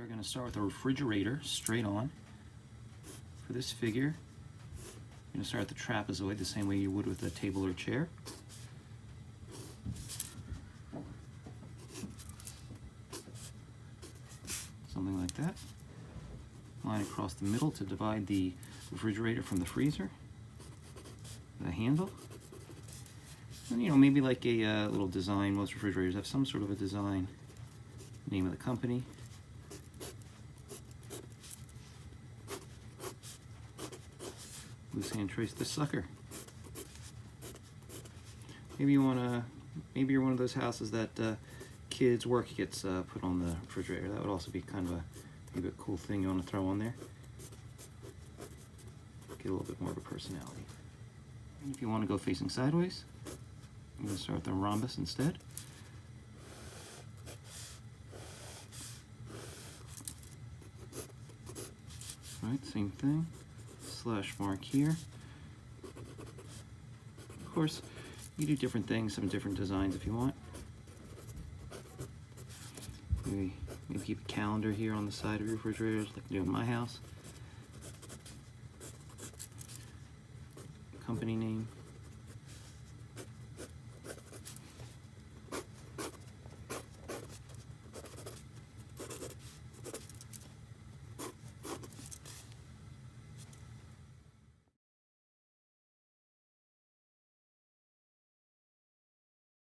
We're going to start with a refrigerator straight on. For this figure, you're going to start at the trapezoid the same way you would with a table or chair. Something like that. Line across the middle to divide the refrigerator from the freezer. The handle. And maybe like a little design. Most refrigerators have some sort of a design. Name of the company. Loose hand trace this sucker. Maybe you're one of those houses that kids' work gets put on the refrigerator. That would also be kind of maybe a cool thing you want to throw on there. Get a little bit more of a personality. And if you want to go facing sideways, I'm going to start with the rhombus instead. Right, same thing. Slash mark here. Of course, you do different things, some different designs if you want. Maybe keep a calendar here on the side of your refrigerators, like I do in my house. Company name.